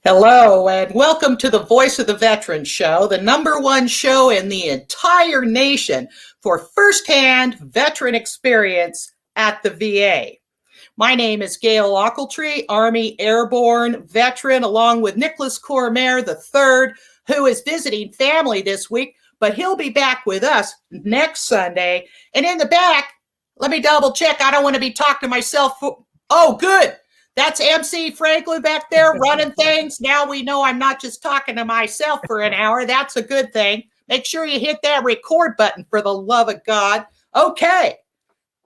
Hello, and welcome to the Voice of the Veteran Show, the #1 show in the entire nation for firsthand veteran experience at the VA. My name is Gayle, Army Airborne veteran, along with Nicholas Cormier III, who is visiting family this week, but he'll be back with us next Sunday. And in the back, let me double check. I don't want to be talking to myself. Oh, good. That's MC Franklin back there running things. Now we know I'm not just talking to myself for an hour. That's a good thing. Make sure you hit that record button for the love of God. Okay,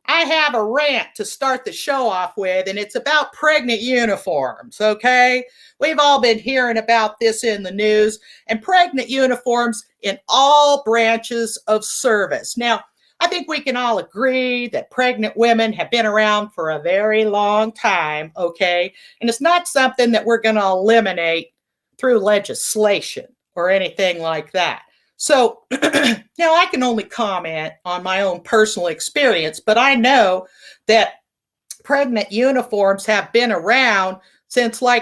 I have a rant to start the show off with, and it's about pregnant uniforms, okay? We've all been hearing about this in the news, and pregnant uniforms in all branches of service. Now, I think we can all agree that pregnant women have been around for a very long time, okay? And it's not something that we're going to eliminate through legislation or anything like that. So now I can only comment on my own personal experience, but I know that pregnant uniforms have been around since some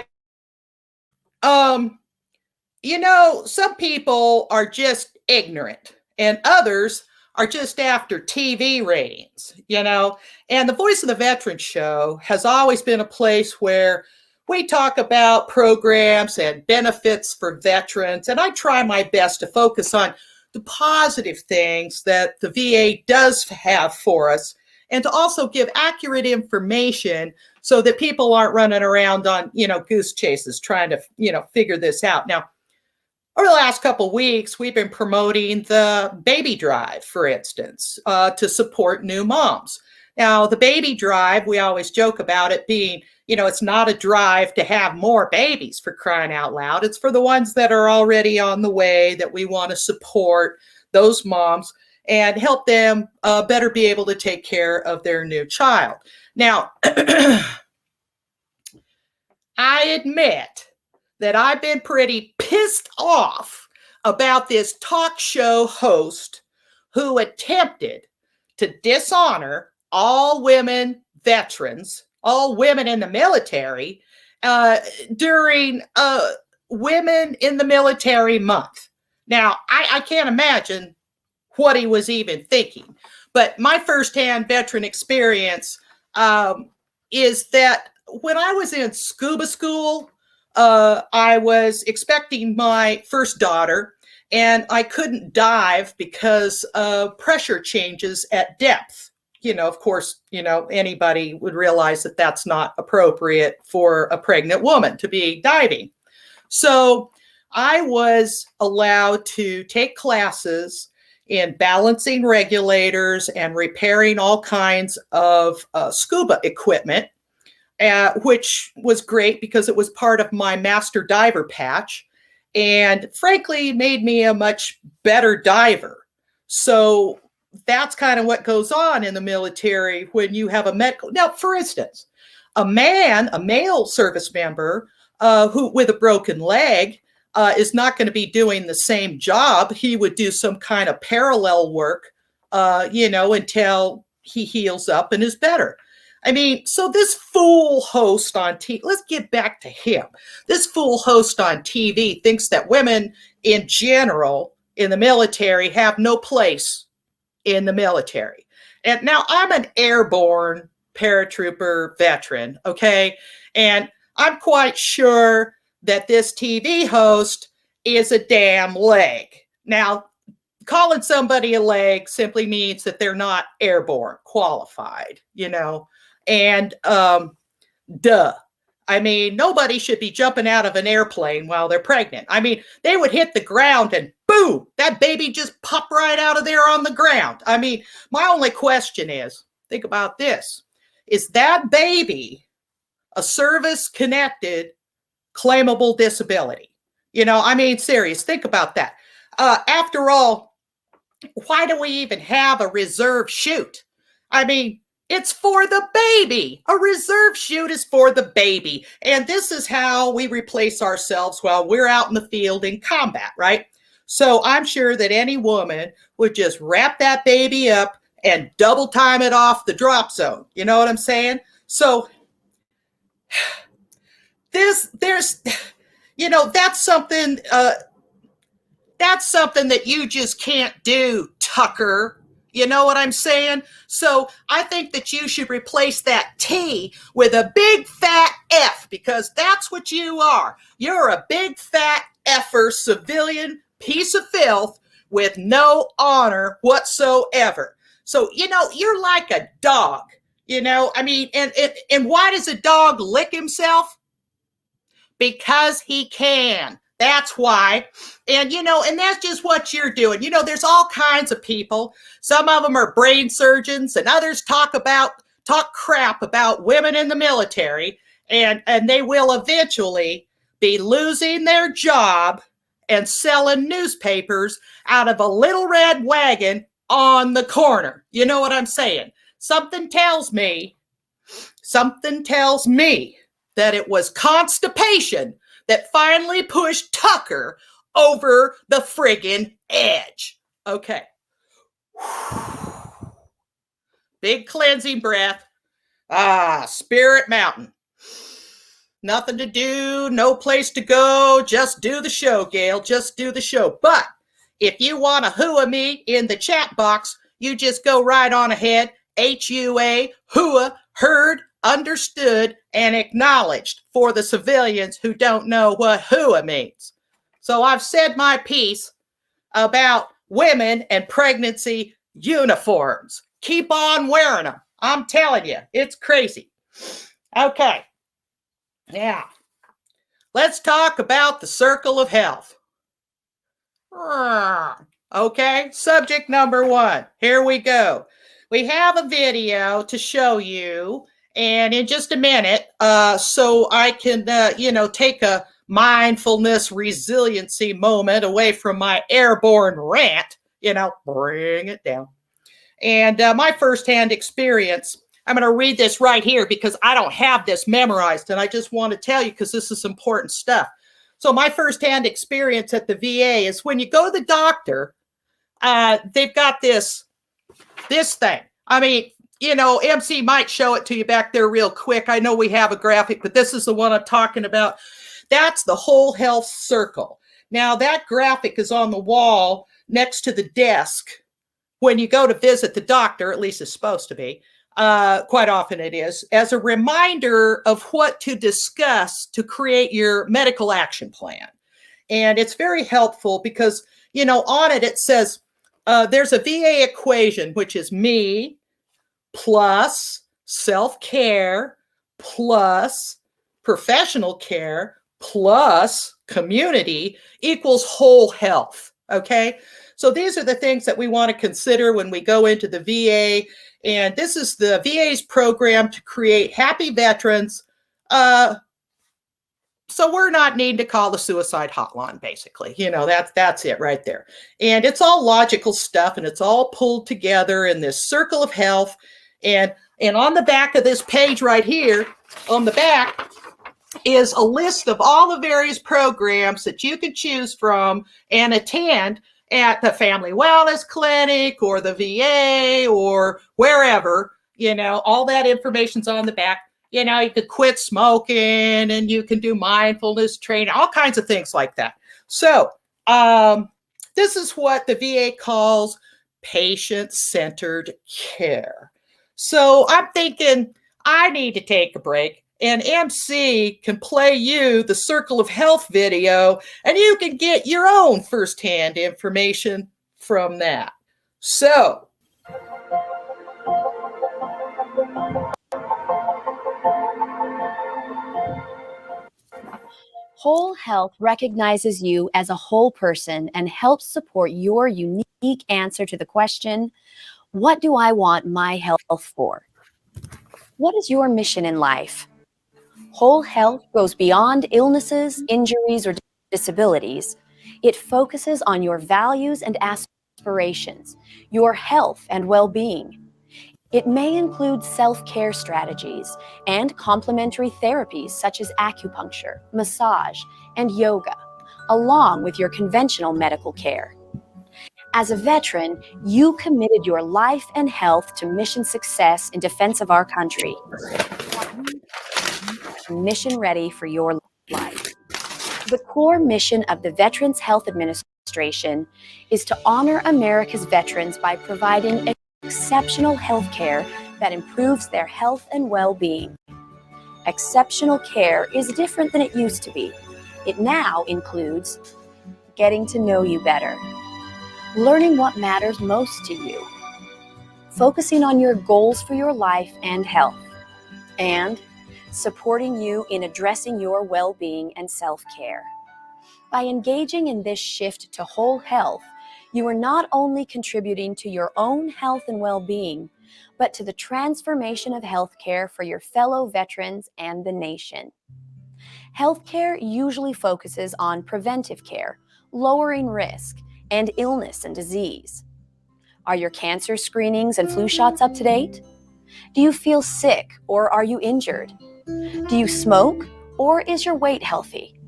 people are just ignorant and others are just after TV ratings, and the Voice of the Veteran Show has always been a place where we talk about programs and benefits for veterans, and I try my best to focus on the positive things that the VA does have for us, and to also give accurate information so that people aren't running around on, goose chases trying to, figure this out. Now, over the last couple of weeks, we've been promoting the baby drive, for instance, to support new moms. Now, the baby drive, we always joke about it being, it's not a drive to have more babies, for crying out loud. It's for the ones that are already on the way, that we want to support those moms and help them better be able to take care of their new child. Now, I admit that I've been pretty pissed off about this talk show host who attempted to dishonor all women veterans, all women in the military, during Women in the Military Month. Now, I can't imagine what he was even thinking, but my firsthand veteran experience is that when I was in scuba school, I was expecting my first daughter, and I couldn't dive because of pressure changes at depth. Of course, anybody would realize that that's not appropriate for a pregnant woman to be diving. So I was allowed to take classes in balancing regulators and repairing all kinds of scuba equipment, which was great because it was part of my master diver patch, and frankly made me a much better diver. So that's kind of what goes on in the military when you have a medical. Now, for instance, a male service member who with a broken leg is not going to be doing the same job. He would do some kind of parallel work, until he heals up and is better. I mean, so this fool host on TV, let's get back to him. This fool host on TV thinks that women in general in the military have no place in the military. And now I'm an airborne paratrooper veteran, okay? And I'm quite sure that this TV host is a damn leg. Now, calling somebody a leg simply means that they're not airborne qualified, and duh. I mean, nobody should be jumping out of an airplane while they're pregnant. I mean, they would hit the ground and boom, that baby just popped right out of there on the ground. I mean, my only question is, think about this. Is that baby a service-connected claimable disability? Serious, think about that. After all, why do we even have a reserve chute? I mean, it's for the baby. A reserve chute is for the baby. And this is how we replace ourselves while we're out in the field in combat, right? So I'm sure that any woman would just wrap that baby up and double time it off the drop zone. You know what I'm saying? So there's that's something. That's something that you just can't do, Tucker. You know what I'm saying? So I think that you should replace that T with a big fat F, because that's what you are. You're a big fat effer civilian piece of filth with no honor whatsoever. So, you're like a dog. I mean, and why does a dog lick himself? Because he can. That's why. And that's just what you're doing. There's all kinds of people. Some of them are brain surgeons, and others talk crap about women in the military, and they will eventually be losing their job and selling newspapers out of a little red wagon on the corner. You know what I'm saying? Something tells me that it was constipation that finally pushed Tucker over the friggin' edge. Okay. Big cleansing breath. Spirit Mountain. Nothing to do, no place to go. Just do the show, Gayle. Just do the show. But if you want to hooah me in the chat box, you just go right on ahead. HUA, hooah, heard, understood, and acknowledged for the civilians who don't know what hooah means. So I've said my piece about women and pregnancy uniforms. Keep on wearing them. I'm telling you, it's crazy. Okay. Now, let's talk about the circle of health. Okay, subject number 1. Here we go. We have a video to show you, and in just a minute, so I can, take a mindfulness resiliency moment away from my airborne rant, bring it down. And my firsthand experience, I'm going to read this right here because I don't have this memorized, and I just want to tell you because this is important stuff. So my firsthand experience at the VA is when you go to the doctor, they've got this thing. I mean, MC might show it to you back there real quick. I know we have a graphic, but this is the one I'm talking about. That's the whole health circle. Now, that graphic is on the wall next to the desk when you go to visit the doctor, at least it's supposed to be. Quite often it is, as a reminder of what to discuss to create your medical action plan. And it's very helpful because, on it says, there's a VA equation, which is me plus self-care plus professional care plus community equals whole health. Okay. So these are the things that we want to consider when we go into the VA. And this is the VA's program to create happy veterans. So we're not needing to call the suicide hotline, basically. That's it right there. And it's all logical stuff, and it's all pulled together in this circle of health. And on the back of this page right here, on the back, is a list of all the various programs that you can choose from and attend at the Family Wellness Clinic or the VA or wherever. All that information's on the back. You could quit smoking, and you can do mindfulness training, all kinds of things like that. So this is what the VA calls patient-centered care. So I'm thinking I need to take a break, and MC can play you the Circle of Health video, and you can get your own firsthand information from that. So Whole Health recognizes you as a whole person and helps support your unique answer to the question, what do I want my health for? What is your mission in life? Whole Health goes beyond illnesses, injuries, or disabilities. It focuses on your values and aspirations, your health and well-being. It may include self-care strategies and complementary therapies such as acupuncture, massage, and yoga, along with your conventional medical care. As a veteran, you committed your life and health to mission success in defense of our country. Mission ready for your life. The core mission of the Veterans Health Administration is to honor America's veterans by providing exceptional health care that improves their health and well-being. Exceptional care is different than it used to be. It now includes getting to know you better, learning what matters most to you, focusing on your goals for your life and health, and supporting you in addressing your well-being and self-care. By engaging in this shift to whole health, you are not only contributing to your own health and well-being, but to the transformation of healthcare for your fellow veterans and the nation. Healthcare usually focuses on preventive care, lowering risk, and illness and disease. Are your cancer screenings and flu shots up to date? Do you feel sick or are you injured? Do you smoke or is your weight healthy?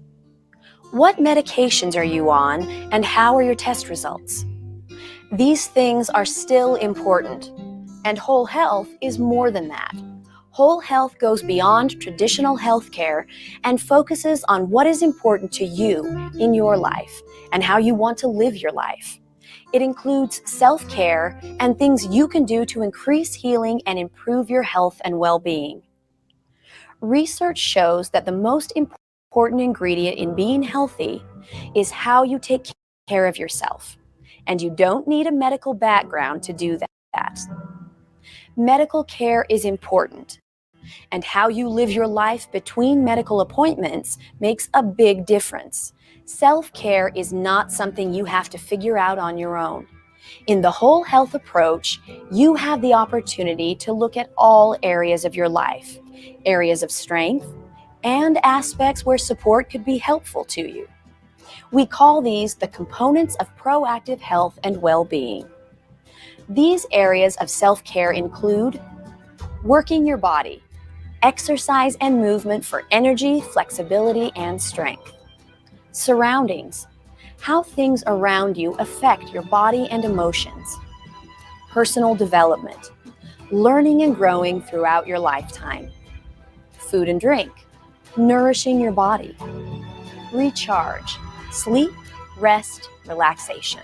What medications are you on and how are your test results? These things are still important, and whole health is more than that. Whole health goes beyond traditional health care and focuses on what is important to you in your life and how you want to live your life. It includes self-care and things you can do to increase healing and improve your health and well-being. Research shows that the most important ingredient in being healthy is how you take care of yourself, and you don't need a medical background to do that. Medical care is important, and how you live your life between medical appointments makes a big difference. Self-care is not something you have to figure out on your own. In the whole health approach, you have the opportunity to look at all areas of your life, areas of strength, and aspects where support could be helpful to you. We call these the components of proactive health and well-being. These areas of self-care include working your body, exercise and movement for energy, flexibility, and strength. Surroundings, how things around you affect your body and emotions. Personal development, learning and growing throughout your lifetime. Food and drink, nourishing your body. Recharge, sleep, rest, relaxation.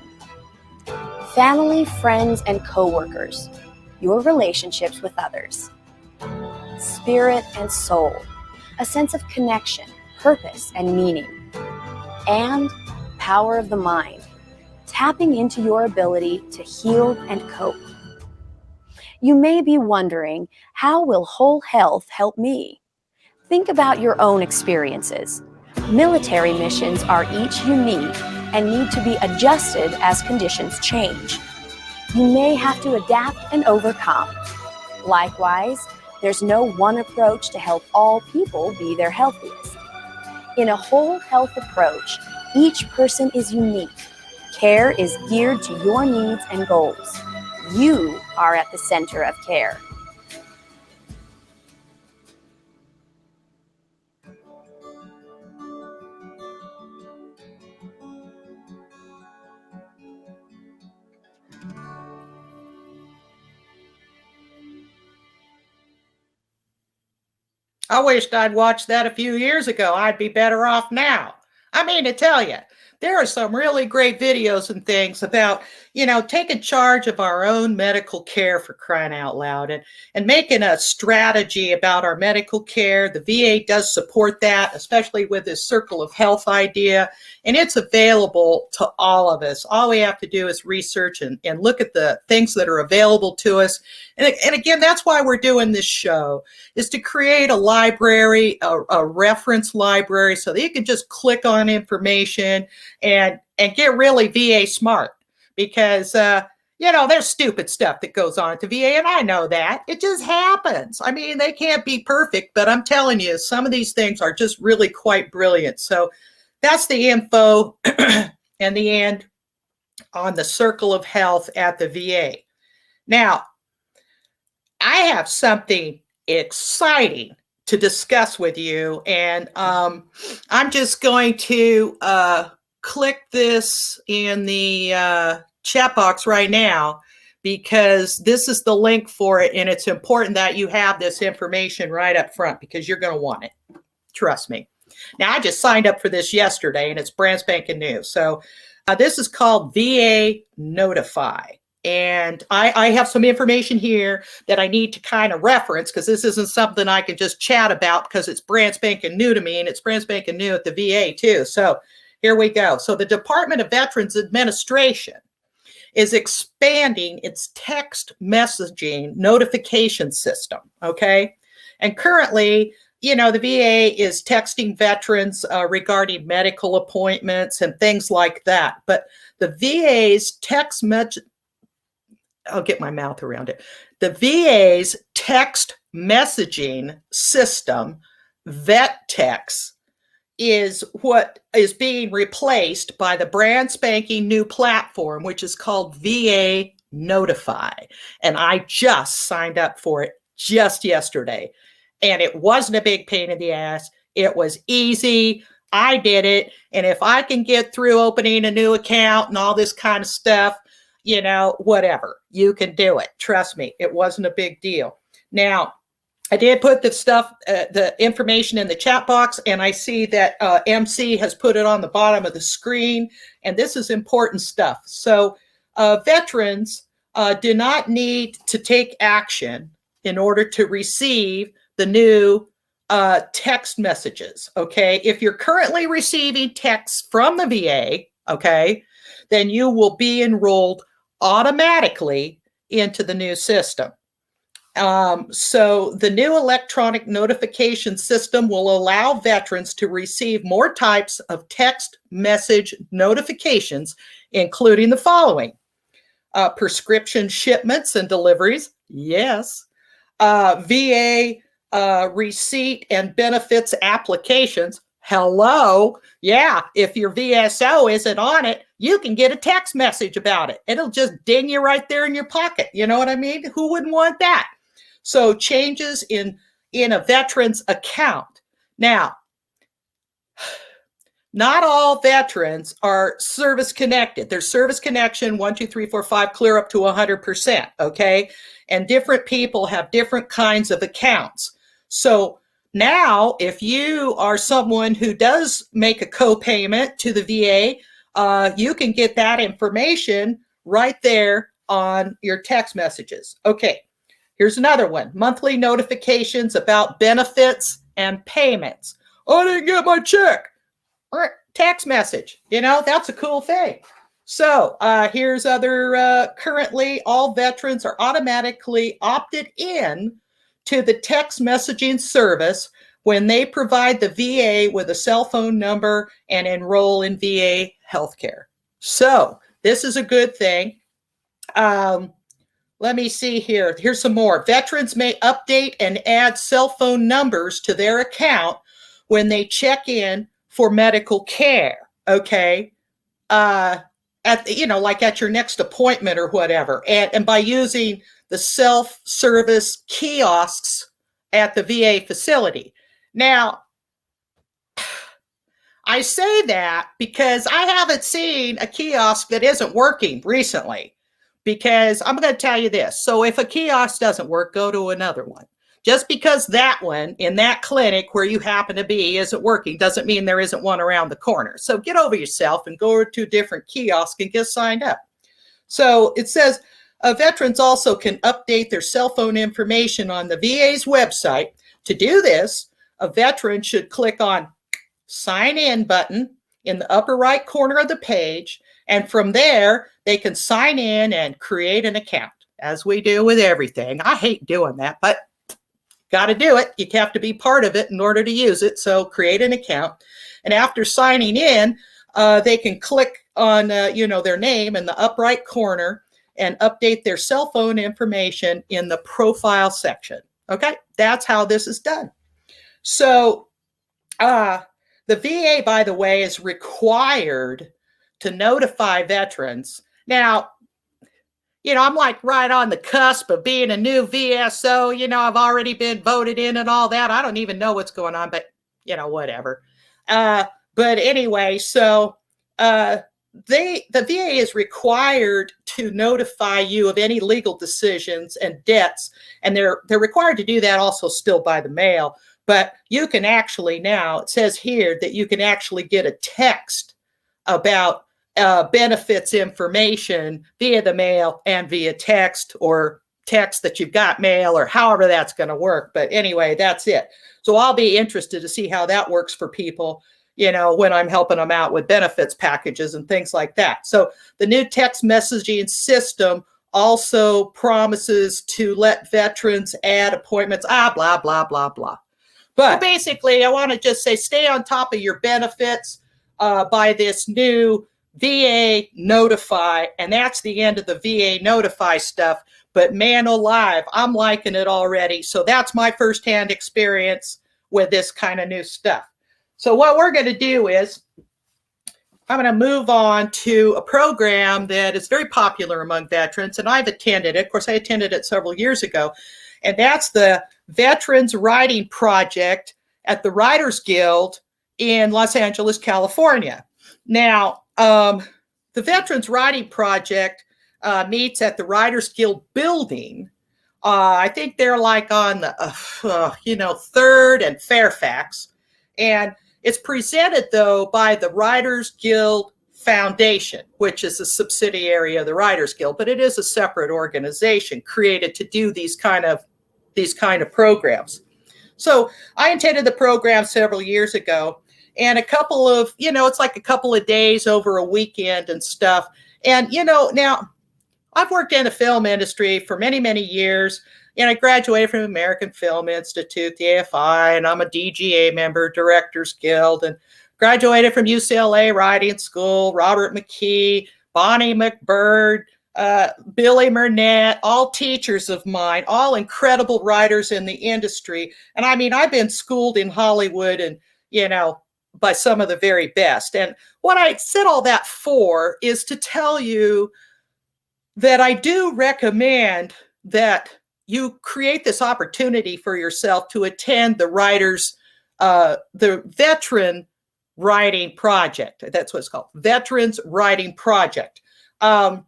Family, friends, and coworkers, your relationships with others. Spirit and soul, a sense of connection, purpose, and meaning. And power of the mind, tapping into your ability to heal and cope. You may be wondering, how will whole health help me? Think about your own experiences. Military missions are each unique and need to be adjusted as conditions change. You may have to adapt and overcome. Likewise, there's no one approach to help all people be their healthiest. In a whole health approach, each person is unique. Care is geared to your needs and goals. You are at the center of care. I wished I'd watched that a few years ago. I'd be better off now. I mean, to tell you, there are some really great videos and things about, taking charge of our own medical care, for crying out loud, and making a strategy about our medical care. The VA does support that, especially with this circle of health idea, and it's available to all of us. All we have to do is research and look at the things that are available to us. And again, that's why we're doing this show, is to create a library, a reference library, so that you can just click on information and get really VA smart, because there's stupid stuff that goes on at the VA, and I know that. It just happens. I mean, they can't be perfect, but I'm telling you, some of these things are just really quite brilliant. So that's the info and the end on the circle of health at the VA. Now, I have something exciting to discuss with you, and I'm just going to click this in the chat box right now, because this is the link for it, and it's important that you have this information right up front, because you're going to want it. Trust me. Now, I just signed up for this yesterday, and it's brand spanking new. So this is called VA Notify. And I have some information here that I need to kind of reference, because this isn't something I can just chat about because it's brand spanking new to me, and it's brand spanking new at the VA too. So here we go. So the Department of Veterans Administration is expanding its text messaging notification system, okay? And currently, the VA is texting veterans regarding medical appointments and things like that. But the VA's text message, I'll get my mouth around it. The VA's text messaging system, VetText, is what is being replaced by the brand spanking new platform, which is called VA Notify. And I just signed up for it just yesterday. And it wasn't a big pain in the ass. It was easy. I did it. And if I can get through opening a new account and all this kind of stuff, whatever, you can do it. Trust me, it wasn't a big deal. Now, I did put the stuff, the information in the chat box, and I see that MC has put it on the bottom of the screen, and this is important stuff. So veterans do not need to take action in order to receive the new text messages, okay? If you're currently receiving texts from the VA, okay, then you will be enrolled automatically into the new system. So the new electronic notification system will allow veterans to receive more types of text message notifications, including the following: prescription shipments and deliveries, yes, VA receipt and benefits applications. Hello. Yeah, if your VSO isn't on it, you can get a text message about it. It'll just ding you right there in your pocket. You know what I mean? Who wouldn't want that? So changes in a veteran's account. Now, not all veterans are service connected. There's service connection 1, 2, 3, 4, 5, clear up to 100%. Okay, and different people have different kinds of accounts. So now, if you are someone who does make a co-payment to the VA, you can get that information right there on your text messages. Okay, here's another one: monthly notifications about benefits and payments. Oh, I didn't get my check. Text message. That's a cool thing. So here's other, currently all veterans are automatically opted in to the text messaging service when they provide the VA with a cell phone number and enroll in VA healthcare. So this is a good thing. Let me see here. Here's some more. Veterans may update and add cell phone numbers to their account when they check in for medical care. Okay. Like at your next appointment or whatever. And by using the self-service kiosks at the VA facility. Now, I say that because I haven't seen a kiosk that isn't working recently. Because I'm going to tell you this. So if a kiosk doesn't work, go to another one. Just because that one in that clinic where you happen to be isn't working doesn't mean there isn't one around the corner. So get over yourself and go to a different kiosk and get signed up. So it says veterans also can update their cell phone information on the VA's website. To do this, a veteran should click on Sign In button in the upper right corner of the page. And from there, they can sign in and create an account, as we do with everything. I hate doing that, but got to do it. You have to be part of it in order to use it. So create an account. And after signing in, they can click on their name in the upper right corner and update their cell phone information in the profile section. Okay, that's how this is done. So the VA, by the way, is required to notify veterans. Now, I'm like right on the cusp of being a new VSO. I've already been voted in and all that. I don't even know what's going on, but whatever. But anyway, so the VA is required to notify you of any legal decisions and debts, and they're required to do that also still by the mail. But you can actually now, it says here that you can actually get a text about benefits information via the mail and via text, or text that you've got mail, or however that's going to work. But anyway, that's it. So I'll be interested to see how that works for people, when I'm helping them out with benefits packages and things like that. So the new text messaging system also promises to let veterans add appointments, blah, blah, blah, blah. But basically, I want to just say, stay on top of your benefits by this new VA Notify. And that's the end of the VA Notify stuff. But man alive, I'm liking it already. So that's my firsthand experience with this kind of new stuff. So what we're going to do is, I'm going to move on to a program that is very popular among veterans, and I've attended it. Of course, I attended it several years ago, and that's the Veterans Writing Project at the Writers Guild in Los Angeles, California. Now, the Veterans Writing Project meets at the Writers Guild building. I think they're like on the, 3rd and Fairfax, and it's presented, though, by the Writers Guild Foundation, which is a subsidiary of the Writers Guild, but it is a separate organization created to do these kind of programs. So I attended the program several years ago, and a couple of, it's like a couple of days over a weekend and stuff. And, now I've worked in the film industry for many, many years. And I graduated from American Film Institute, the AFI, and I'm a DGA member, Directors Guild, and graduated from UCLA Writing School, Robert McKee, Bonnie McBird, Billy Murnett, all teachers of mine, all incredible writers in the industry. And I mean, I've been schooled in Hollywood and, by some of the very best. And what I said all that for is to tell you that I do recommend that you create this opportunity for yourself to attend the Veteran Writing Project. That's what it's called, Veterans Writing Project. Now,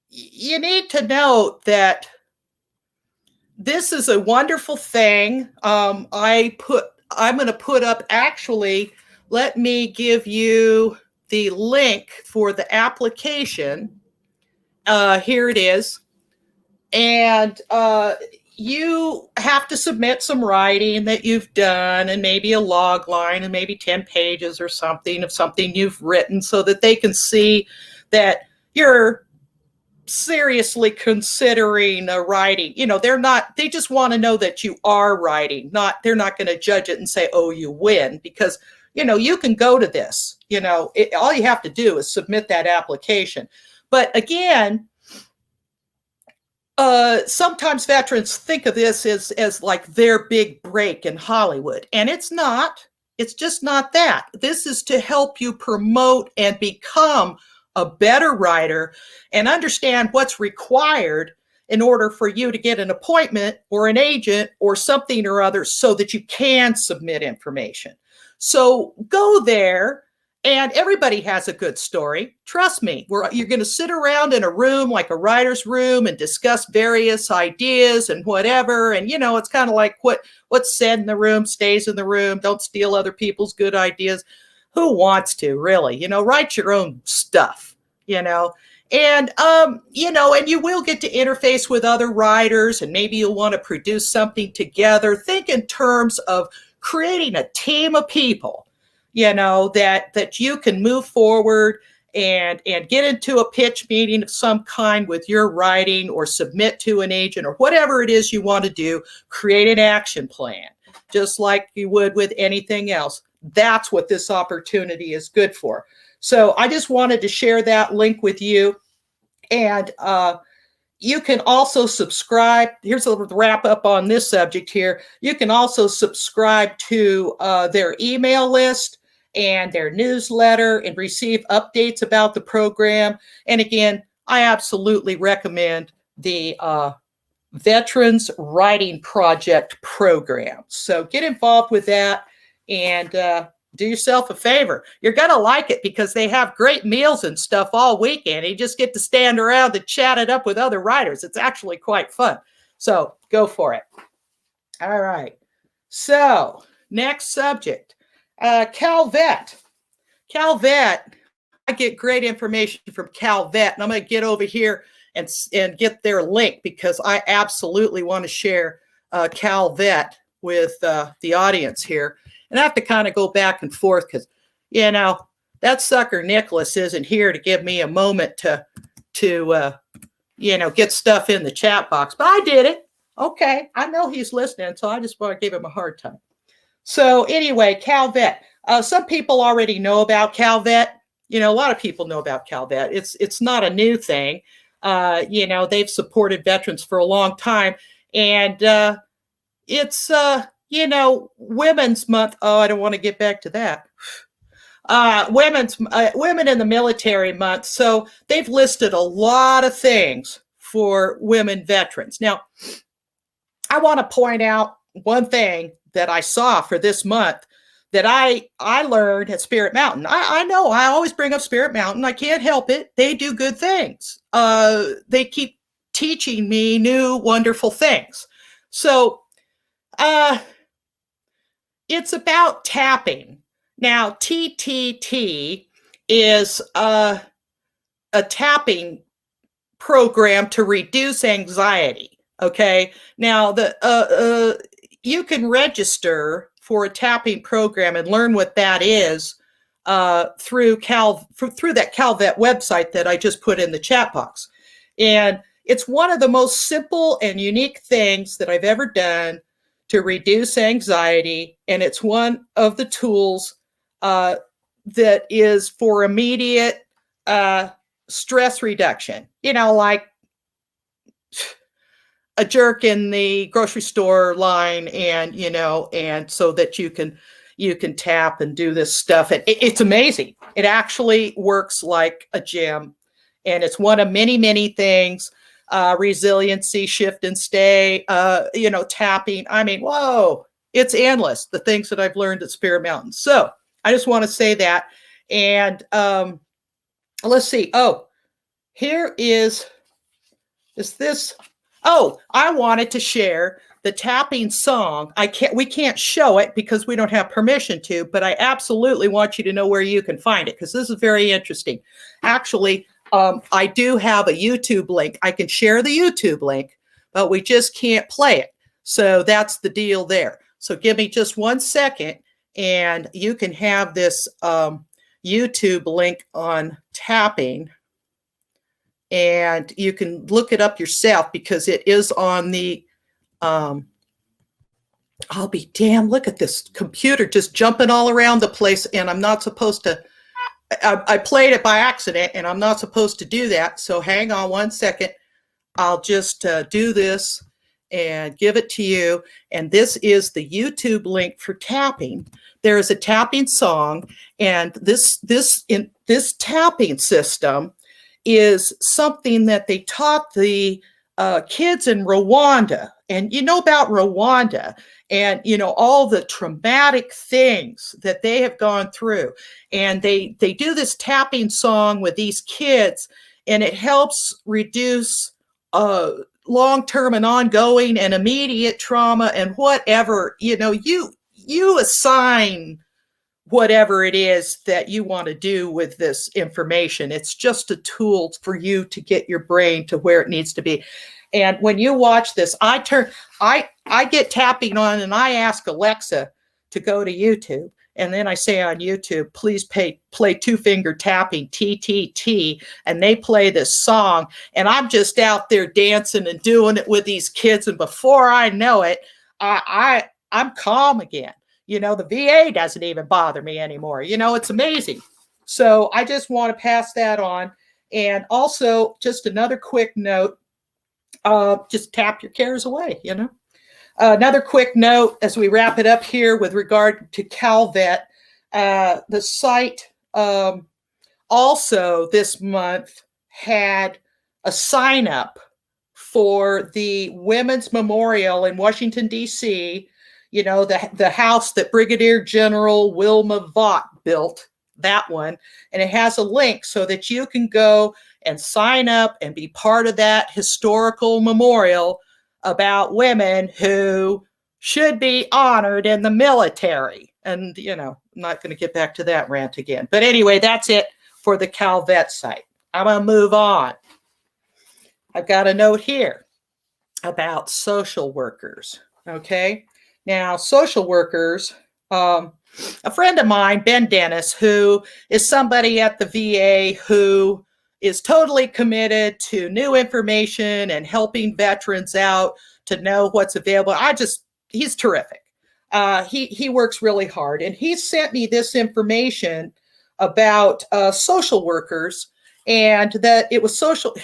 you need to note that this is a wonderful thing. I'm going to put up, actually, let me give you the link for the application. Here it is. And you have to submit some writing that you've done, and maybe a log line, and maybe 10 pages or something of something you've written, so that they can see that you're seriously considering writing. They just want to know that you are writing. They're not going to judge it and say, oh, you win, because, you can go to this, all you have to do is submit that application. But again, sometimes veterans think of this as like their big break in Hollywood, and it's not. It's just not that. This is to help you promote and become a better writer and understand what's required in order for you to get an appointment or an agent or something or other, so that you can submit information. So go there. And everybody has a good story. Trust me, you're going to sit around in a room like a writer's room and discuss various ideas and whatever. And, it's kind of like what's said in the room stays in the room. Don't steal other people's good ideas. Who wants to, really? Write your own stuff, And, and you will get to interface with other writers, and maybe you'll want to produce something together. Think in terms of creating a team of people, that you can move forward and get into a pitch meeting of some kind with your writing, or submit to an agent, or whatever it is you want to do. Create an action plan, just like you would with anything else. That's what this opportunity is good for. So I just wanted to share that link with you. And you can also subscribe. Here's a wrap up on this subject here. You can also subscribe to their email list and their newsletter and receive updates about the program. And again, I absolutely recommend the Veterans Writing Project program. So get involved with that, and do yourself a favor. You're going to like it, because they have great meals and stuff all weekend. You just get to stand around and chat it up with other writers. It's actually quite fun. So go for it. All right. So, next subject, Calvet. Calvet, I get great information from Calvet, and I'm going to get over here and get their link because I absolutely want to share Calvet with the audience here. And I have to kind of go back and forth because, that sucker Nicholas isn't here to give me a moment to get stuff in the chat box. But I did it. Okay, I know he's listening, so I just want to give him a hard time. So anyway, Calvet. Some people already know about Calvet. A lot of people know about Calvet. It's not a new thing. They've supported veterans for a long time, and it's Women's Month. Oh, I don't want to get back to that. Women in the Military Month. So they've listed a lot of things for women veterans. Now, I want to point out one thing that I saw for this month that I learned at Spirit Mountain. I know I always bring up Spirit Mountain. I can't help it. They do good things. They keep teaching me new, wonderful things. So it's about tapping. Now, TTT is a tapping program to reduce anxiety. Okay. Now, you can register for a tapping program and learn what that is through that Calvet website that I just put in the chat box. And it's one of the most simple and unique things that I've ever done to reduce anxiety. And it's one of the tools that is for immediate stress reduction. Like a jerk in the grocery store line, and so that you can tap and do this stuff. It's amazing. It actually works like a gym, and it's one of many, many things. Resiliency, shift and stay, tapping. I mean, whoa, it's endless, the things that I've learned at Spirit Mountain. So I just want to say that. And let's see. Oh, here is this. Oh, I wanted to share the tapping song. We can't show it because we don't have permission to, but I absolutely want you to know where you can find it because this is very interesting. Actually, I do have a YouTube link. I can share the YouTube link, but we just can't play it. So that's the deal there. So give me just 1 second and you can have this YouTube link on tapping. And you can look it up yourself because it is on the, I'll be damned, look at this computer just jumping all around the place, and I'm not supposed to, I played it by accident, and I'm not supposed to do that. So hang on 1 second. I'll just do this and give it to you. And this is the YouTube link for tapping. There is a tapping song, and this tapping system is something that they taught the kids in Rwanda. And you know about Rwanda and, all the traumatic things that they have gone through. And they do this tapping song with these kids, and it helps reduce long-term and ongoing and immediate trauma and whatever, you assign whatever it is that you want to do with this information. It's just a tool for you to get your brain to where it needs to be. And when you watch this, I get tapping on and I ask Alexa to go to YouTube. And then I say on YouTube, please play 2-finger tapping, TTT, and they play this song. And I'm just out there dancing and doing it with these kids. And before I know it, I'm calm again. The VA doesn't even bother me anymore. It's amazing. So I just want to pass that on. And also, just another quick note, just tap your cares away, Another quick note as we wrap it up here with regard to Calvet. The site also this month had a sign up for the Women's Memorial in Washington, D.C., the house that Brigadier General Wilma Vaught built, that one. And it has a link so that you can go and sign up and be part of that historical memorial about women who should be honored in the military. And, I'm not going to get back to that rant again. But anyway, that's it for the Calvet site. I'm going to move on. I've got a note here about social workers. Okay. Now, social workers, a friend of mine, Ben Dennis, who is somebody at the VA who is totally committed to new information and helping veterans out to know what's available. He's terrific. He works really hard, and he sent me this information about social workers, and that it was social.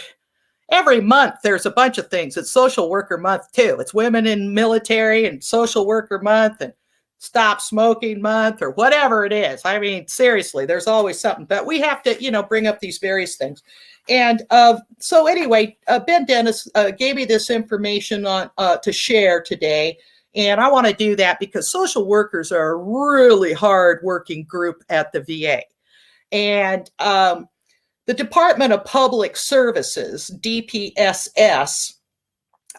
Every month there's a bunch of things. It's social worker month too. It's women in military and social worker month and stop smoking month or whatever it is. I mean, seriously, there's always something, but we have to, bring up these various things. And so anyway, Ben Dennis gave me this information on to share today. And I want to do that because social workers are a really hard working group at the VA. And the Department of Public Services, DPSS,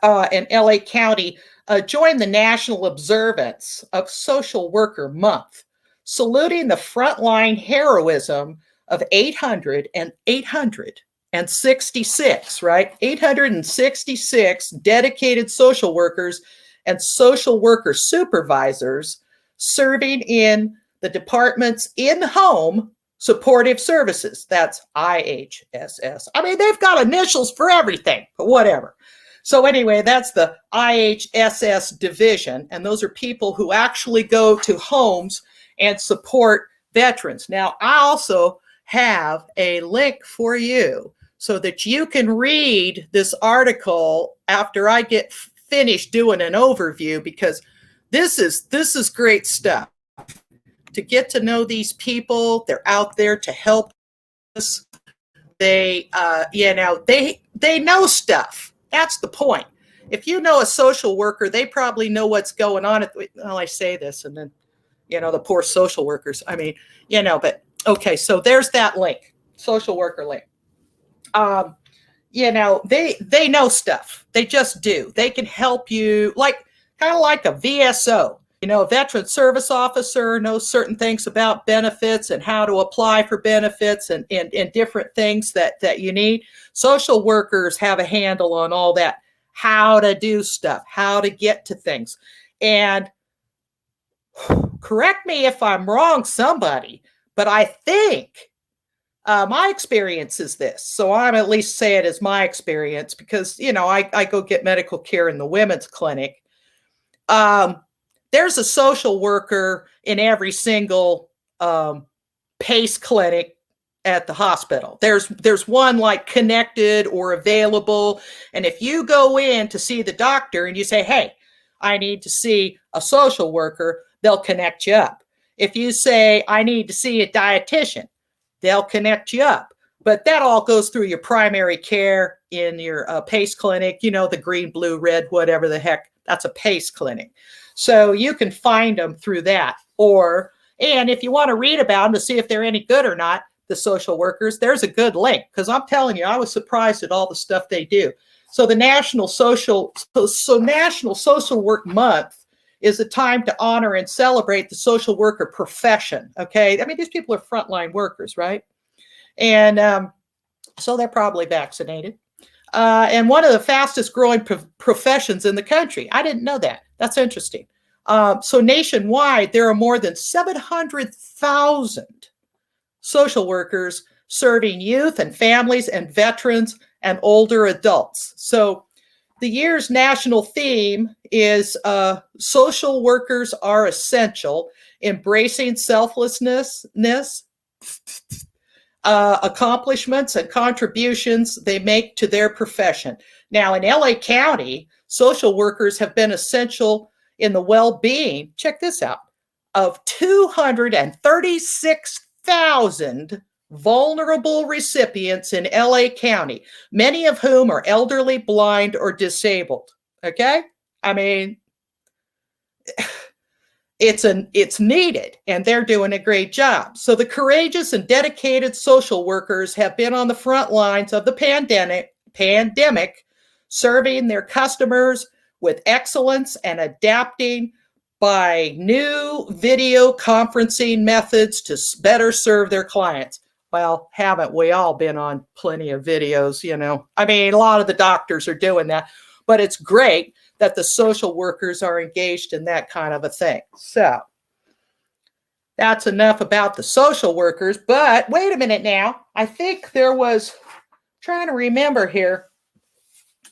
and LA County joined the National Observance of Social Worker Month, saluting the frontline heroism of 866, right? 866 dedicated social workers and social worker supervisors serving in the department's in-home supportive services. That's IHSS. I mean, they've got initials for everything, but whatever. So anyway, that's the IHSS division. And those are people who actually go to homes and support veterans. Now, I also have a link for you so that you can read this article after I get finished doing an overview, because this is great stuff. To get to know these people, they're out there to help us. They, they know stuff. That's the point. If you know a social worker, they probably know what's going on. Well, I say this, and then, the poor social workers. I mean, but okay. So there's that link, social worker link. They know stuff. They just do. They can help you, kind of like a VSO. A veteran service officer knows certain things about benefits and how to apply for benefits and different things that you need. Social workers have a handle on all that, how to do stuff, how to get to things. And correct me if I'm wrong, somebody, but I think my experience is this. So I'm at least say it as my experience because, I go get medical care in the women's clinic. There's a social worker in every single PACE clinic at the hospital. There's one connected or available. And if you go in to see the doctor and you say, hey, I need to see a social worker, they'll connect you up. If you say, I need to see a dietitian, they'll connect you up. But that all goes through your primary care in your PACE clinic, the green, blue, red, whatever the heck, that's a PACE clinic. So you can find them through that. And if you want to read about them to see if they're any good or not, the social workers, there's a good link. Because I'm telling you, I was surprised at all the stuff they do. So the National Social Work Month is a time to honor and celebrate the social worker profession. Okay. I mean, these people are frontline workers, right? And so they're probably vaccinated. And one of the fastest growing professions in the country. I didn't know that. That's interesting. So nationwide, there are more than 700,000 social workers serving youth and families and veterans and older adults. So the year's national theme is social workers are essential, embracing selflessness, accomplishments and contributions they make to their profession. Now, in LA County, social workers have been essential in the well-being, check this out, of 236,000 vulnerable recipients in LA County, many of whom are elderly, blind, or disabled. Okay? I mean, it's needed, and they're doing a great job. So the courageous and dedicated social workers have been on the front lines of the pandemic, serving their customers with excellence and adapting by new video conferencing methods to better serve their clients. Well, haven't we all been on plenty of videos, you know? I mean, a lot of the doctors are doing that, but it's great that the social workers are engaged in that kind of a thing. So that's enough about the social workers, but wait a minute now. I think there was, trying to remember here.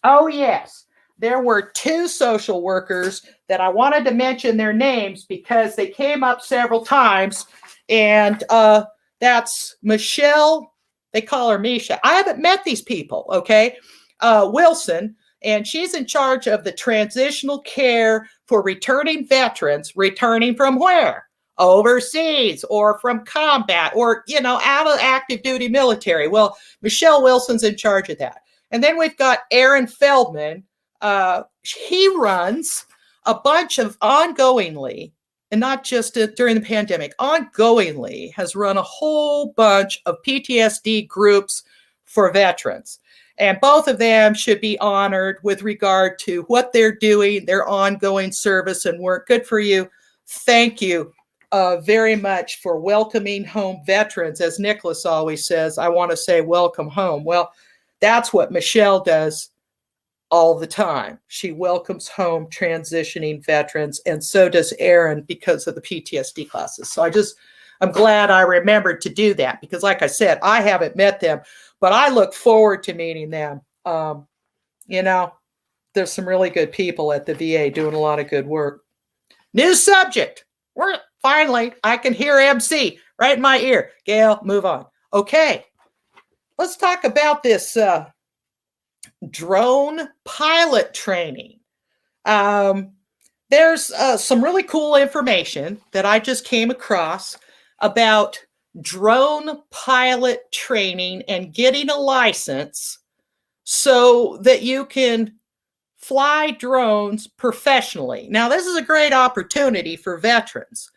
Oh, yes. There were 2 social workers that I wanted to mention their names because they came up several times. And that's Michelle. They call her Misha. I haven't met these people, okay? Wilson, and she's in charge of the transitional care for returning veterans, returning from where? Overseas or from combat or, you know, out of active duty military. Well, Michelle Wilson's in charge of that. And then we've got Aaron Feldman. He runs a bunch of ongoingly, and not just during the pandemic, ongoingly has run a whole bunch of PTSD groups for veterans. And both of them should be honored with regard to what they're doing, their ongoing service and work. Good for you. Thank you very much for welcoming home veterans. As Nicholas always says, I want to say welcome home. Well, that's what Michelle does all the time. She welcomes home transitioning veterans, and so does Aaron because of the PTSD classes. So I'm glad I remembered to do that because, like I said, I haven't met them, but I look forward to meeting them. You know, there's some really good people at the VA doing a lot of good work. New subject. Finally, I can hear MC right in my ear. Gayle, move on. Okay, let's talk about this drone pilot training. There's some really cool information that I just came across about drone pilot training and getting a license so that you can fly drones professionally. Now, this is a great opportunity for veterans.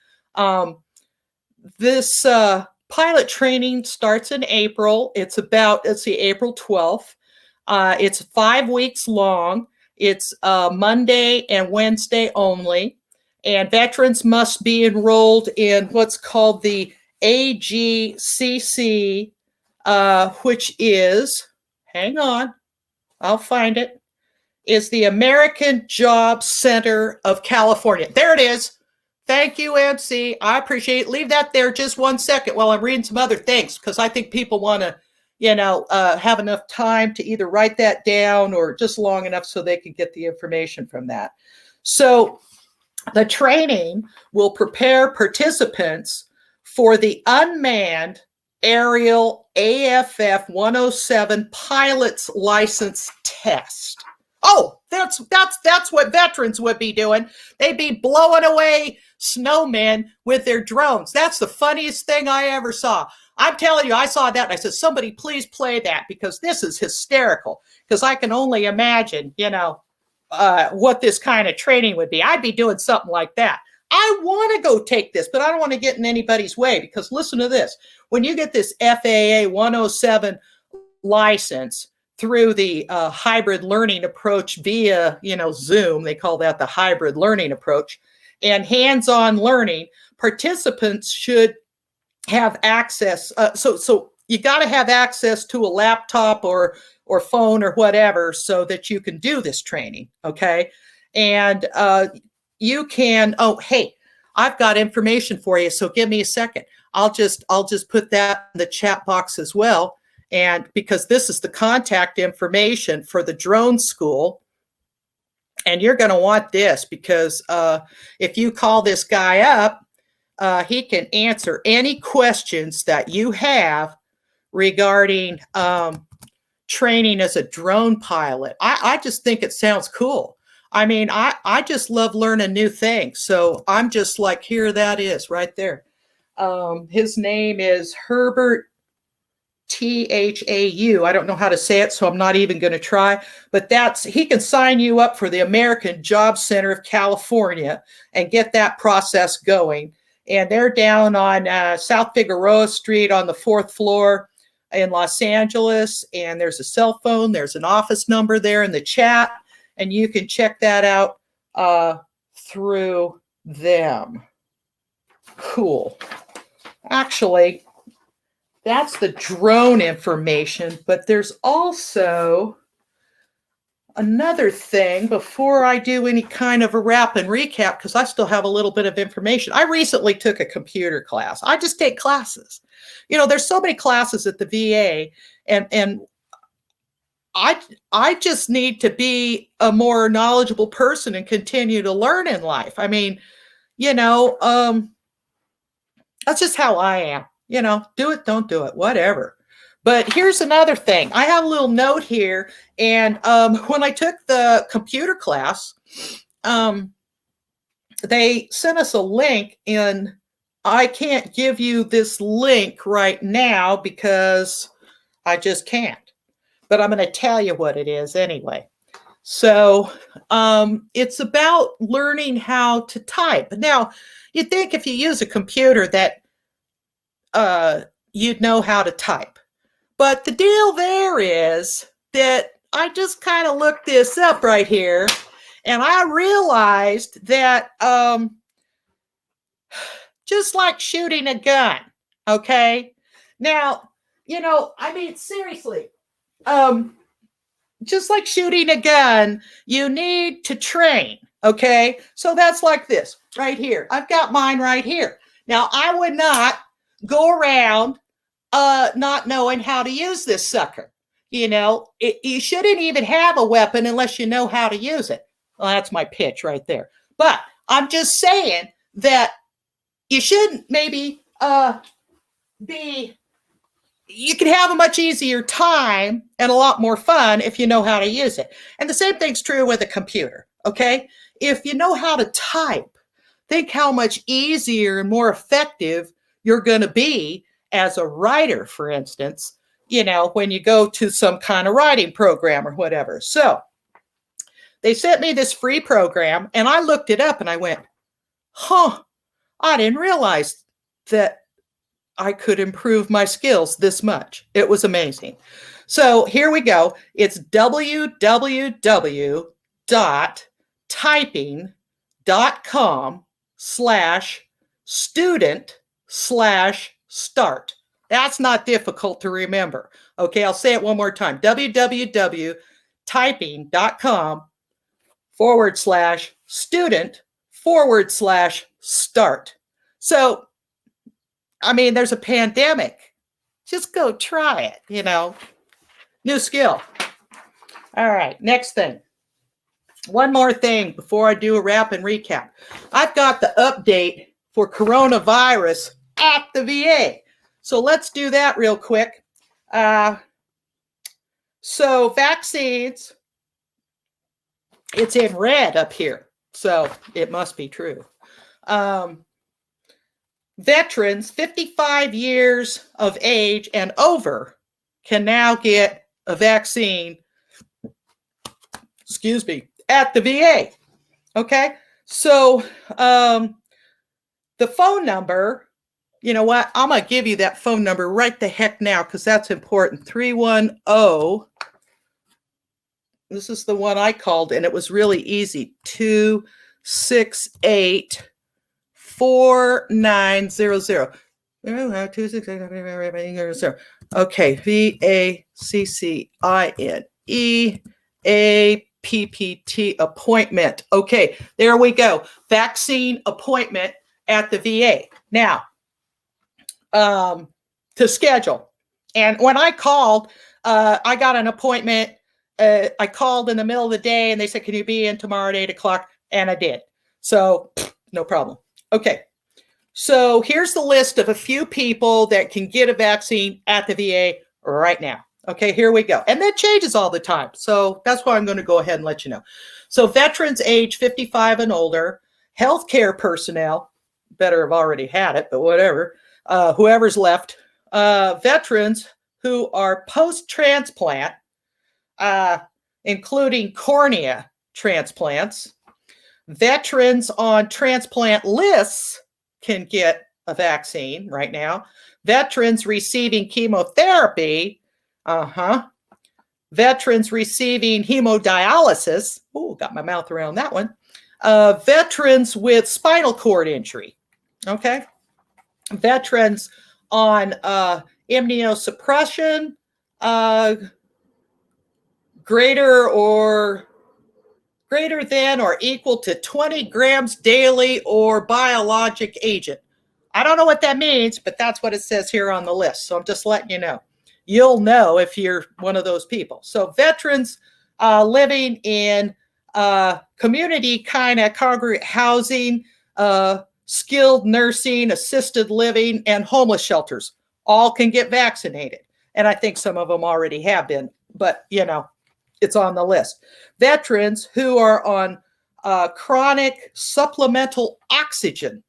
This pilot training starts in April. It's April 12th. It's 5 weeks long. It's Monday and Wednesday only. And veterans must be enrolled in what's called the AGCC, which is, hang on, I'll find it, is the American Job Center of California. There it is. Thank you, MC. I appreciate it. Leave that there just 1 second while I'm reading some other things, because I think people want to, have enough time to either write that down or just long enough so they can get the information from that. So the training will prepare participants for the unmanned aerial AFF 107 pilot's license test. Oh, that's what veterans would be doing. They'd be blowing away snowmen with their drones. That's the funniest thing I ever saw. I'm telling you, I saw that and I said, somebody please play that, because this is hysterical. Because I can only imagine, what this kind of training would be. I'd be doing something like that. I want to go take this, but I don't want to get in anybody's way, because listen to this. When you get this FAA 107 license through the hybrid learning approach via, Zoom, they call that the hybrid learning approach, and hands-on learning, participants should have access. So you got to have access to a laptop or phone or whatever so that you can do this training. Okay. And you can, hey, I've got information for you. So give me a second. I'll just put that in the chat box as well. And because this is the contact information for the drone school. And you're going to want this, because if you call this guy up, he can answer any questions that you have regarding training as a drone pilot. I just think it sounds cool. I mean, I just love learning new things. So I'm just like, here that is right there. His name is Herbert Thau. I don't know how to say it, so I'm not even going to try. But he can sign you up for the American Job Center of California and get that process going. And they're down on South Figueroa Street on the 4th floor in Los Angeles. And there's a cell phone. There's an office number there in the chat. and you can check that out through them. Cool. Actually, that's the drone information, but there's also another thing before I do any kind of a wrap and recap, because I still have a little bit of information. I recently took a computer class. I just take classes. There's so many classes at the VA, and I just need to be a more knowledgeable person and continue to learn in life. I mean, that's just how I am. Do it, don't do it, whatever. But here's another thing. I have a little note here, and when I took the computer class, they sent us a link, and I can't give you this link right now because I just can't. But I'm going to tell you what it is anyway. So it's about learning how to type. Now, you'd think if you use a computer that you'd know how to type. But the deal there is that I just kind of looked this up right here, and I realized that just like shooting a gun, okay? Now, I mean, seriously, just like shooting a gun, you need to train, okay? So that's like this right here. I've got mine right here. Now, I would not go around not knowing how to use this sucker. You shouldn't even have a weapon unless you know how to use it. Well, that's my pitch right there. But I'm just saying that you shouldn't maybe you can have a much easier time and a lot more fun if you know how to use it. And the same thing's true with a computer, okay? If you know how to type, think how much easier and more effective you're going to be as a writer, for instance, when you go to some kind of writing program or whatever. So they sent me this free program, and I looked it up and I went, I didn't realize that I could improve my skills this much. It was amazing. So here we go. It's www.typing.com/student/start. That's not difficult to remember. Okay, I'll say it one more time. www.typing.com/student/start. So, I mean, there's a pandemic. Just go try it, New skill. All right, next thing. One more thing before I do a wrap and recap. I've got the update for coronavirus at the VA. So let's do that real quick. So vaccines, it's in red up here. So it must be true. Veterans 55 years of age and over can now get a vaccine, at the VA. Okay, so the phone number, you know what? I'm going to give you that phone number right the heck now because that's important. 310. This is the one I called, and it was really easy. 268 4900. Okay, VACCINEAPPT appointment. Okay, there we go. Vaccine appointment at the VA. Now, to schedule. And when I called, I got an appointment. I called in the middle of the day, and they said, "Can you be in tomorrow at 8:00?" And I did. So, no problem. Okay, so here's the list of a few people that can get a vaccine at the VA right now. Okay, here we go. And that changes all the time. So that's why I'm going to go ahead and let you know. So veterans age 55 and older, healthcare personnel, better have already had it, but whatever, whoever's left, veterans who are post-transplant, including cornea transplants, veterans on transplant lists can get a vaccine right now. Veterans receiving chemotherapy, veterans receiving hemodialysis. Oh, got my mouth around that one. Veterans with spinal cord injury. Okay. Veterans on immunosuppression, greater than or equal to 20 grams daily or biologic agent. I don't know what that means, but that's what it says here on the list. So I'm just letting you know. You'll know if you're one of those people. So veterans living in community kind of congregate housing, skilled nursing, assisted living, and homeless shelters all can get vaccinated. And I think some of them already have been, but it's on the list. Veterans who are on chronic supplemental oxygen.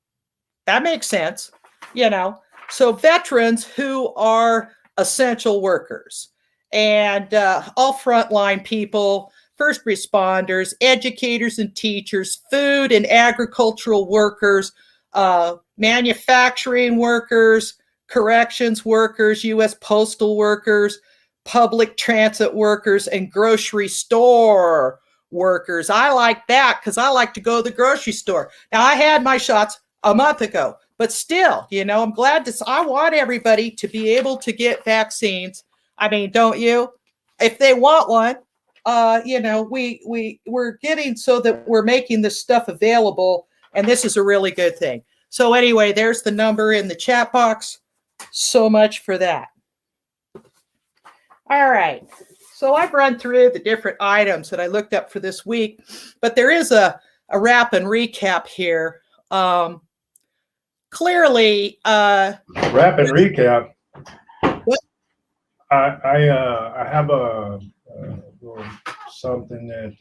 That makes sense, So veterans who are essential workers and all frontline people, first responders, educators and teachers, food and agricultural workers, manufacturing workers, corrections workers, U.S. postal workers, public transit workers, and grocery store workers. I like that because I like to go to the grocery store. Now, I had my shots a month ago, but still, I'm glad I want everybody to be able to get vaccines. I mean, don't you? If they want one, we're getting so that we're making this stuff available, and this is a really good thing. So anyway, there's the number in the chat box. So much for that. All right. So I've run through the different items that I looked up for this week, but there is a wrap and recap here. Clearly, wrap and recap. What? I have a little something that.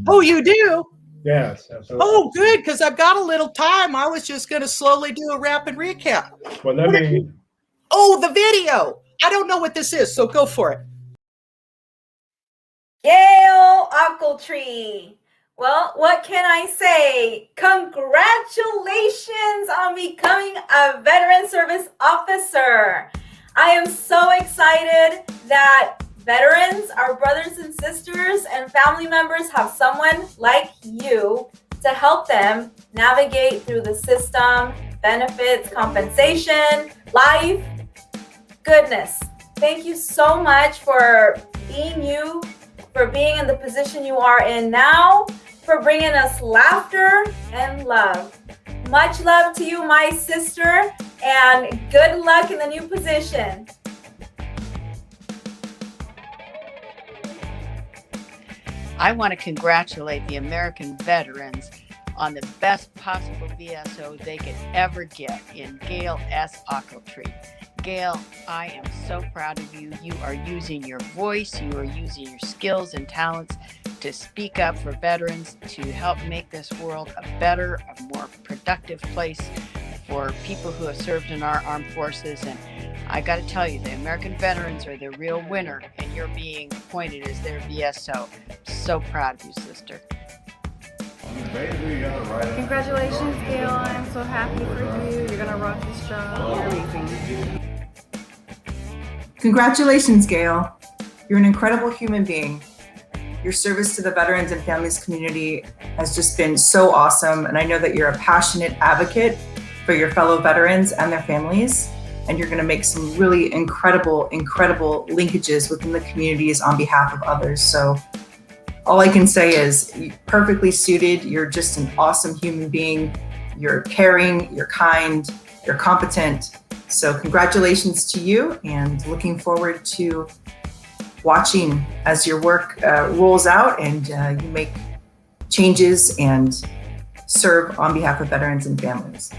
Oh, you do? Yes. Absolutely. Oh, good, because I've got a little time. I was just going to slowly do a wrap and recap. Well, let me. Oh, the video. I don't know what this is, so go for it. Gayle Ochiltree. Well, what can I say? Congratulations on becoming a veteran service officer. I am so excited that veterans, our brothers and sisters and family members have someone like you to help them navigate through the system, benefits, compensation, life. Goodness, thank you so much for being you, for being in the position you are in now, for bringing us laughter and love. Much love to you, my sister, and good luck in the new position. I want to congratulate the American veterans on the best possible VSO they could ever get in Gayle S. Ochiltree. Gayle, I am so proud of you. You are using your voice, you are using your skills and talents to speak up for veterans, to help make this world a better, a more productive place for people who have served in our armed forces. And I got to tell you, the American veterans are the real winner, and you're being appointed as their VSO. So proud of you, sister. Congratulations, Gayle. I'm so happy for you. You're going to rock this job. You're amazing. Congratulations, Gayle. You're an incredible human being. Your service to the veterans and families community has just been so awesome. And I know that you're a passionate advocate for your fellow veterans and their families. And you're going to make some really incredible linkages within the communities on behalf of others. So all I can say is you're perfectly suited. You're just an awesome human being. You're caring, you're kind, you're competent. So congratulations to you, and looking forward to watching as your work rolls out and you make changes and serve on behalf of veterans and families.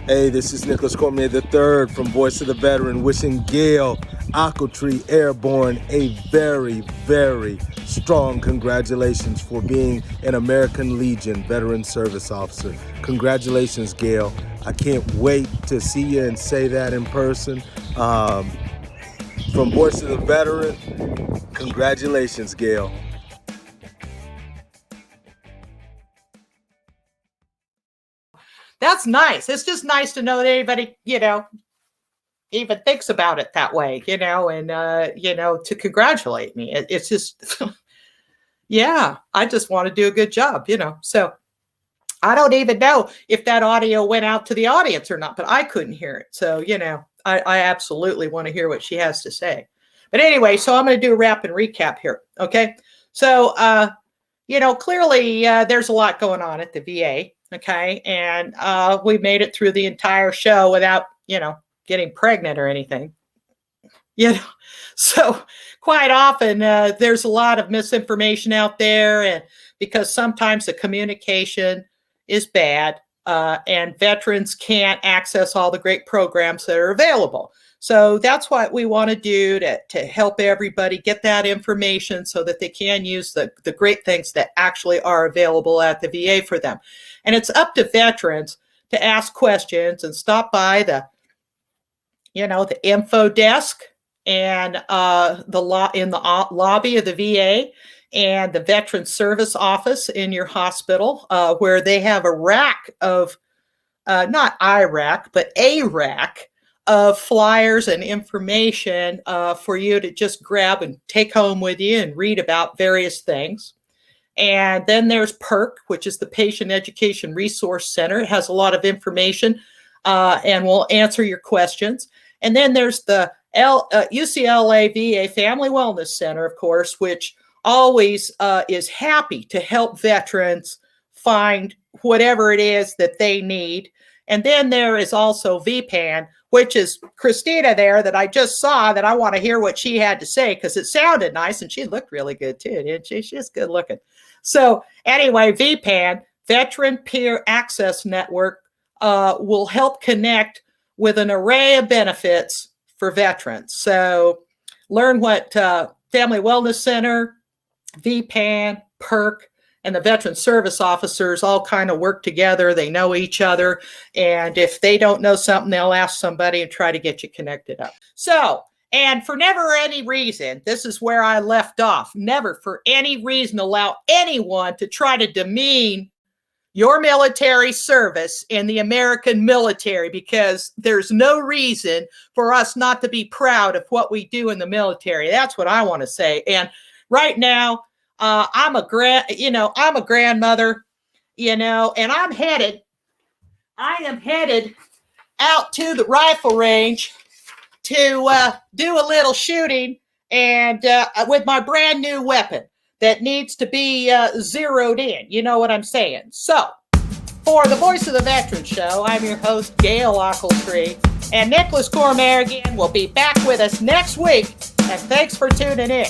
Hey, this is Nicholas Cormier III from Voice of the Veteran, wishing Gayle Ochiltree Airborne a very, very strong congratulations for being an American Legion Veteran Service Officer. Congratulations, Gayle. I can't wait to see you and say that in person. From Voice of the Veteran, congratulations, Gayle. That's nice. It's just nice to know that anybody, even thinks about it that way, and to congratulate me. It's just, yeah, I just want to do a good job, So I don't even know if that audio went out to the audience or not, but I couldn't hear it. So, I absolutely want to hear what she has to say. But anyway, so I'm going to do a wrap and recap here. Okay. So, clearly there's a lot going on at the VA. Okay. And we made it through the entire show without, getting pregnant or anything. So quite often there's a lot of misinformation out there, and because sometimes the communication is bad and veterans can't access all the great programs that are available. So that's what we want to do to help everybody get that information so that they can use the great things that actually are available at the VA for them. And it's up to veterans to ask questions and stop by the info desk and in the lobby of the VA and the Veteran Service Office in your hospital, where they have a rack of, not IRAC, but a rack of flyers and information for you to just grab and take home with you and read about various things. And then there's PERC, which is the Patient Education Resource Center. It has a lot of information and will answer your questions. And then there's the UCLA VA Family Wellness Center, of course, which always is happy to help veterans find whatever it is that they need. And then there is also VPAN, which is Christina there that I just saw, that I want to hear what she had to say because it sounded nice and she looked really good too, didn't she? She's good looking. So anyway, VPAN, Veteran Peer Access Network, will help connect with an array of benefits for veterans. So learn what Family Wellness Center, VPAN, PERC, and the Veteran Service Officers all kind of work together. They know each other. And if they don't know something, they'll ask somebody and try to get you connected up. So, and for never any reason, this is where I left off, never for any reason allow anyone to try to demean your military service in the American military, because there's no reason for us not to be proud of what we do in the military. That's what I want to say. And right now, I'm a grandmother, and I am headed out to the rifle range to do a little shooting and with my brand new weapon that needs to be zeroed in. You know what I'm saying? So, for the Voice of the Veteran Show, I'm your host, Gayle Ochiltree, and Nicholas Cormier again will be back with us next week. And thanks for tuning in.